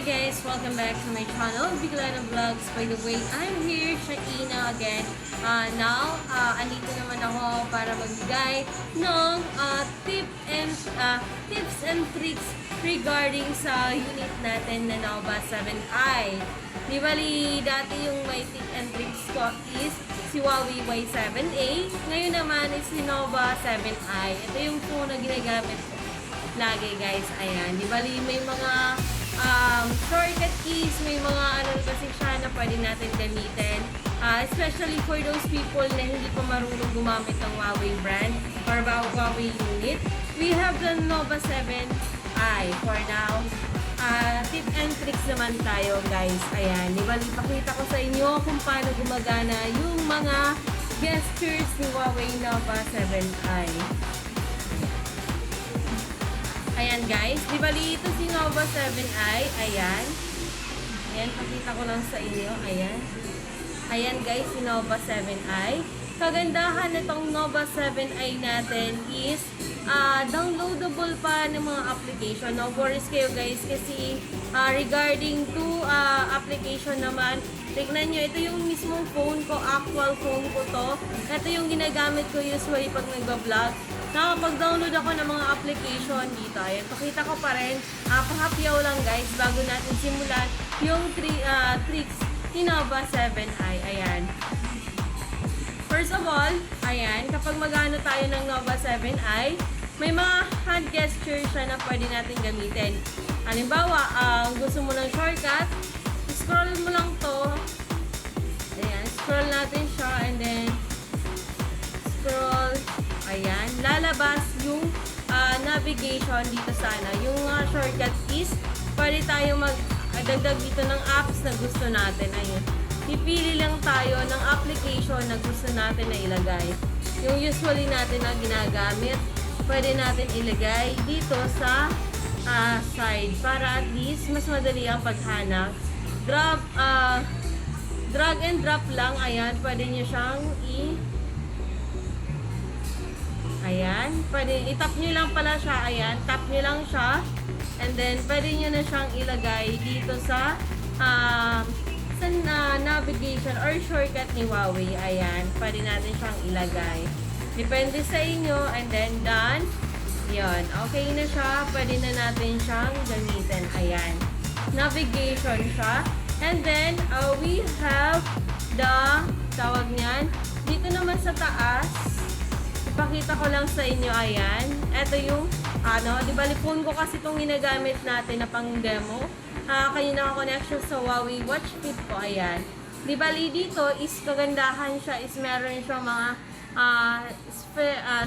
guys, welcome back to my channel, Biglana Vlogs. By the way, I'm here, Shaina again. Andito naman ako para magbigay ng tips and tricks regarding sa unit natin na Nova 7i. Di bali, dati yung may tip and tricks ko is si Huawei Y7A. Ngayon naman is si Nova 7i. Ito yung phone na ginagamit ko lagi, guys. Ayan, di bali may mga shortcut keys, may mga ano kasi siya na pwede natin gamitin. Especially for those people na hindi pa marunong gumamit ng Huawei brand or Huawei unit. We have the Nova 7i for now. Tip and tricks naman tayo, guys. Ayan, di bali pakita ko sa inyo kung paano gumagana yung mga gestures ni Huawei Nova 7i. Ayan, guys. Di bali ito si Nova 7i. Ayan. Ayan, pakita ko lang sa inyo. Ayan. Ayan, guys, si Nova 7i. Kagandahan nitong Nova 7i natin is downloadable pa ng mga application. No worries kayo, guys, kasi regarding to application naman, tignan nyo, ito yung mismong phone ko, actual phone ko to. Ito yung ginagamit ko usually pag nagba-vlog. Nakapag-download ako ng mga application dito. Ayan, pakita ko pa rin. Pahapyaw lang, guys, bago natin simulan yung tricks ni Nova 7i. Ayan. First of all, ayan, kapag mag-ano tayo ng Nova 7i, may mga hand gesture siya na pwede natin gamitin. Halimbawa, gusto mo ng shortcut, scroll mo lang to. Ayan, scroll natin siya and then scroll. Ayan, lalabas yung navigation dito sana. Yung shortcut keys, pwede tayo magdagdag dito ng apps na gusto natin. Ayun. Pipili lang tayo ng application na gusto natin na ilagay. Yung usually natin na ginagamit, pwede natin ilagay dito sa side para at least mas madali ang paghanap. Drag and drop lang. Ayan, pwede nyo siyang ayan, pwede itap nyo lang pala siya. Ayan, tap nyo lang siya. And then, pwede nyo na siyang ilagay dito sa navigation or shortcut ni Huawei. Ayan, pwede natin siyang ilagay. Depende sa inyo. And then, done. Yun, okay na siya. Pwede na natin siyang gamitin. Ayan, navigation siya. And then, we have the, tawag niyan, dito naman sa taas, ipakita ko lang sa inyo, ayan. Ito yung, di ba, phone ko kasi itong ginagamit natin na pang demo. Kanina connection sa Huawei Watch Fit ko, ayan. Di bali dito is kagandahan siya is meron siyang mga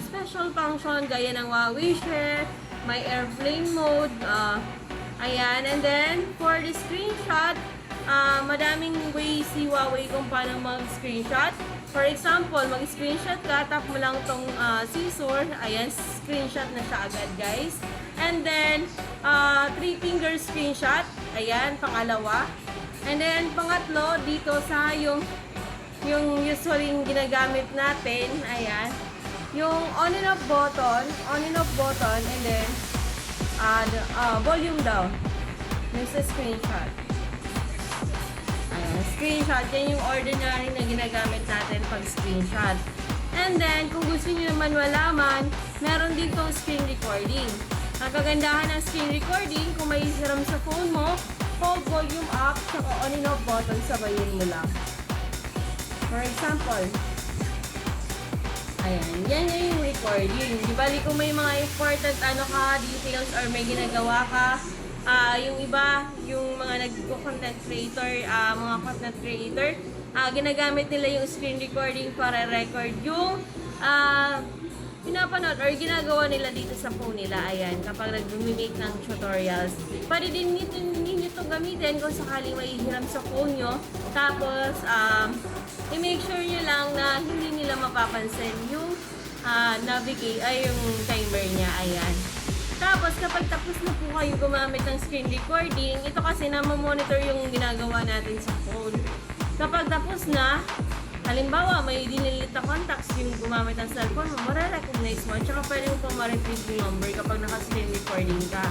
special function gaya ng Huawei Share, may airplane mode, ayan. And then, for the screenshot, madaming ways si Huawei kung paano mag-screenshot. For example, mag-screenshot ka, tap mo lang tong scissor. Ayan, screenshot na siya agad, guys. And then, 3-finger screenshot. Ayan, pangalawa. And then, pangatlo, dito sa yung usually ginagamit natin. Ayan, yung on and off button, and then, volume down. Yung sa screenshot. Screenshot, yan yung ordinary na ginagamit natin pag screenshot. And then, kung gusto niyo naman malaman, meron din tong screen recording. Ang kagandahan ng screen recording, kung may hiram sa phone mo, hold volume up, saka on and off button, sabayin mo lang. For example, ayan, yan yung recording. Di bali kung may mga important details or may ginagawa ka, yung iba, yung mga nag-content creator, ginagamit nila yung screen recording para record yung pinapanood or ginagawa nila dito sa phone nila. Ayan, kapag nag-make ng tutorials. Pwede din ninyo ito gamitin kung sakaling may hiram sa phone nyo. Tapos, i-make sure nyo lang na hindi nila mapapansin yung yung timer niya. Ayan. Tapos, kapag tapos na po kayo gumamit ng screen recording, ito kasi na-monitor yung ginagawa natin sa phone. Kapag tapos na, halimbawa, may dinilit na contacts yung gumamit ng cellphone mo, mare-recognize mo, at saka pwede mo pa ma-retrieve yung number kapag naka-screen recording ka.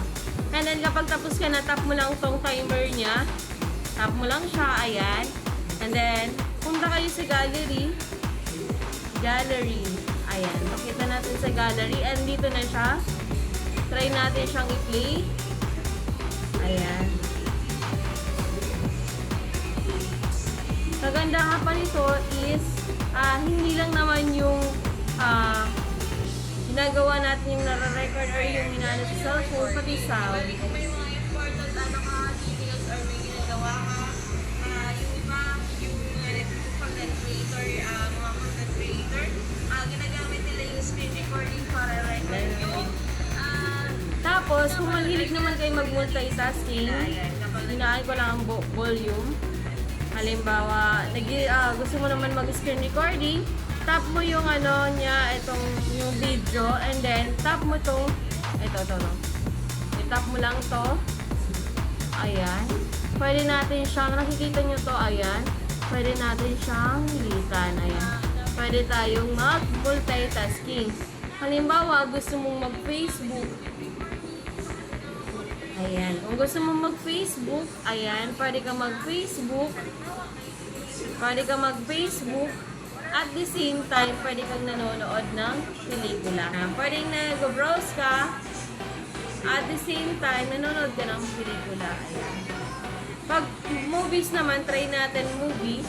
And then kapag tapos ka na, tap mo lang tong timer niya. Tap mo lang siya, ayan. And then, punta kayo sa gallery. Gallery. Ayan, makita natin sa gallery. And dito na siya. Try natin siyang i-play. Ayan. Kagandahan pa nito is, hindi lang naman yung ginagawa natin yung nare-record or yung ginagawa sa cellphone, pati sound. Kung may mga important details or may ginagawa ka, yung iba, yung content creator, mga content creator, ginagamit nila yung screen recording para record yun. Tapos, kung mahilig naman kayo mag-multitasking, hinaan ko lang ang volume. Halimbawa, gusto mo naman mag-screen recording, tap mo yung itong yung video, and then tap mo itong, ito. I-tap mo lang to. Ayan. Pwede natin siyang, nakikita nyo to, ayan. Pwede natin siyang litan, ayan. Pwede tayong mag-multitasking. Halimbawa, gusto mong mag-Facebook. Ayan. Kung gusto mong mag-Facebook, ayan, pwede ka mag-Facebook. Pwede ka mag-Facebook. At the same time, pwede kang nanonood ng pelikula. Pwede nag-browse ka. At the same time, nanonood ka ng pelikula. Ayan. Pag movies naman, try natin movie.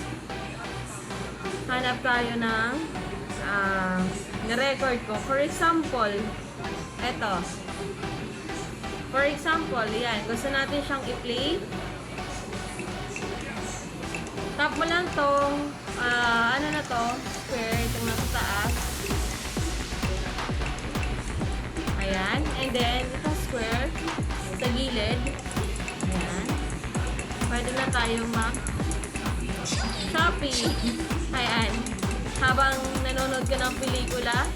Hanap tayo ng na-record ko. For example, eto. For example, yan. Gusto natin siyang i-play. Tap mo lang tong, ano na to, square, itong nasa taas. Ayan. And then, ito square, sa gilid. Ayan. Pwede na tayong mag-shopping. Ayan. Habang nanonood ka ng pelikula,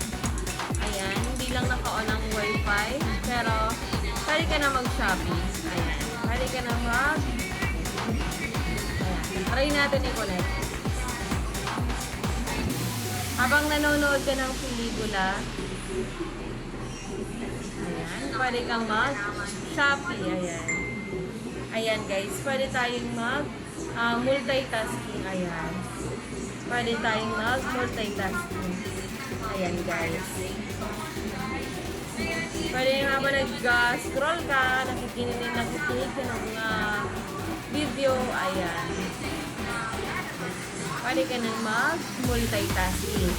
ayan, hindi lang naka-on ang wifi, pero pwede ka na mag-shopping. Ayan. Pwede ka na ayan. Try natin i-connect. Habang nanonood ka ng pelikula, ayan, pwede kang mag-shopping. Ayan. Ayan guys, pwede tayong mag-multitasking. Ayan. Pwede tayong mag-multitasking. Ayan guys. Pwede yung habang nag-scroll ka, nakikinig ka ng mga video, ayan. Pwede ka nang mag-multitasking.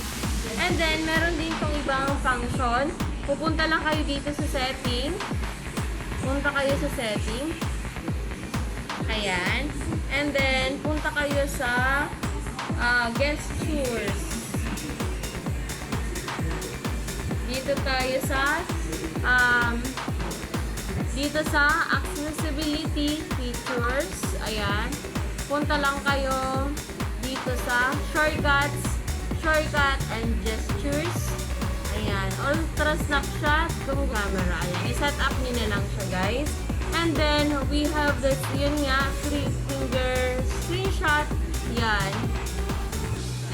And then, meron din itong ibang function. Pupunta lang kayo dito sa setting. Punta kayo sa setting. Ayan. And then, punta kayo sa gestures. Dito tayo sa accessibility features. Ayan. Punta lang kayo dito sa shortcut and gestures. Ayan. Ultra snapshot kung camera. Ayan. I-set up nyo na lang siya guys. And then, we have this, yun nga, 3-finger screenshot. Ayan.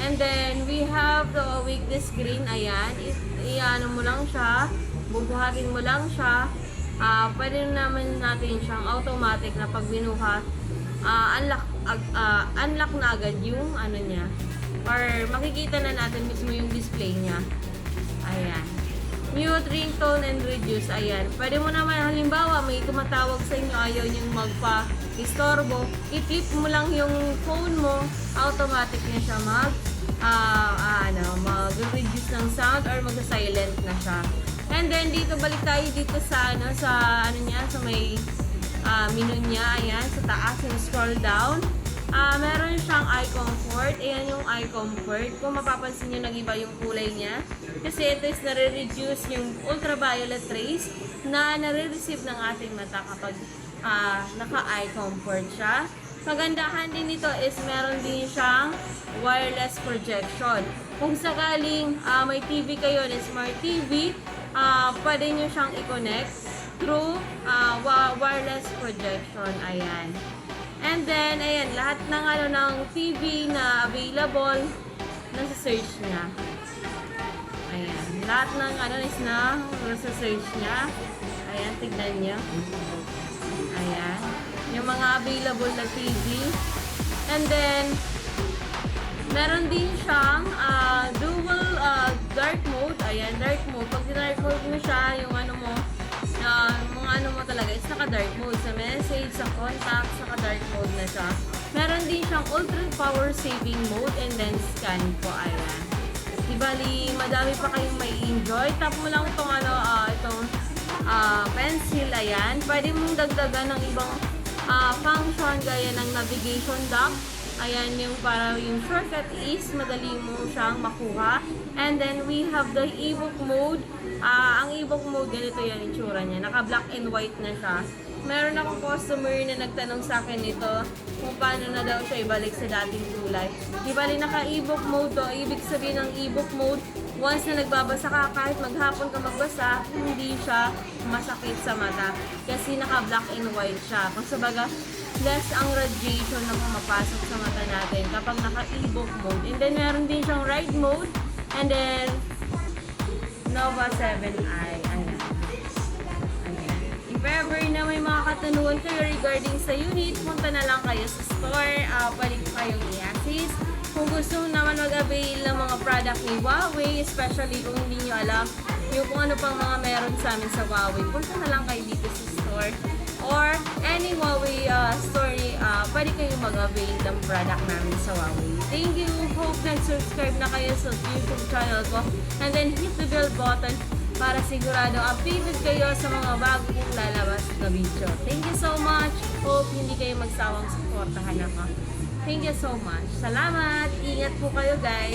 And then, we have the awake the screen. Ayan. I-ano mo lang siya. Bubuhatin mo lang siya. Pwede naman natin siyang automatic na pag binuhat, unlock na agad yung ano niya. Or makikita na natin mismo yung display niya. Ayan. Mute, ringtone, and reduce. Ayan. Pwede mo naman, halimbawa, may tumatawag sa inyo, ayaw niyong magpa-istorbo. I-flip mo lang yung phone mo, automatic na siya mag-reduce ng sound or mag-silent na siya. And then, dito, balik tayo dito sa may menu niya. Ayan, sa taas, yung scroll down. Meron siyang eye comfort. Ayan yung eye comfort. Kung mapapansin nyo, nag-iba yung kulay niya. Kasi ito is nare-reduce yung ultraviolet rays na nare-receive ng ating mata kapag naka-eye comfort siya. Kagandahan din nito is meron din siyang wireless projection. Kung sakaling may TV kayo na smart TV, pwede nyo siyang i-connect through wireless projection. Ayan. And then, ayan, lahat ng TV na available, nasa search niya. Ayan. Lahat ng is nasa search niya. Ayan, tignan niyo. mga available na TV. And then, meron din siyang dual dark mode. Ayan, dark mode. Pag dark mode mo siya, yung ano mo, mga ano mo talaga, it's naka-dark mode. Sa message, sa contact, naka-dark mode na siya. Meron din siyang ultra power saving mode and then scan po. Ayan. Di bali, madami pa kayong may enjoy. Tap mo lang itong itong pencil. Ayan. Pwede mong dagdagan ng ibang function gaya ng navigation dock. Ayan, yung para yung shortcut is madali mo siyang makuha. And then we have the ebook mode. Ang ebook mode, ganito yan itsura niya. Naka-black and white na siya. Meron akong customer na nagtanong sa akin nito kung paano na daw siya ibalik sa dating kulay. Di bali naka-ebook mode to. Ibig sabihin ng ebook mode, once na nagbabasa ka, kahit maghapon ka magbasa, hindi siya masakit sa mata. Kasi naka-black and white siya. Kung sabaga, less ang radiation na pumapasok sa mata natin kapag naka-ebook mode. And then, meron din siyang ride mode. And then, Nova 7i. Ayan. If ever na may mga katanungan kayo regarding sa unit, punta na lang kayo sa store. Pwede ko kayong i-assist. Kung gusto naman mag-avail ng mga product ni Huawei, especially kung hindi nyo alam yung kung ano pang mga meron sa amin sa Huawei, punta na lang kayo dito sa store. Or any Huawei store, pwede kayong mag-avail ng product namin sa Huawei. Thank you! Hope nag-subscribe na kayo sa YouTube channel ko. And then hit the bell button para sigurado updated kayo sa mga bago kong lalabas na video. Thank you so much! Hope hindi kayo magsawang suportahan ako. Thank you so much. Salamat! Ingat po kayo guys!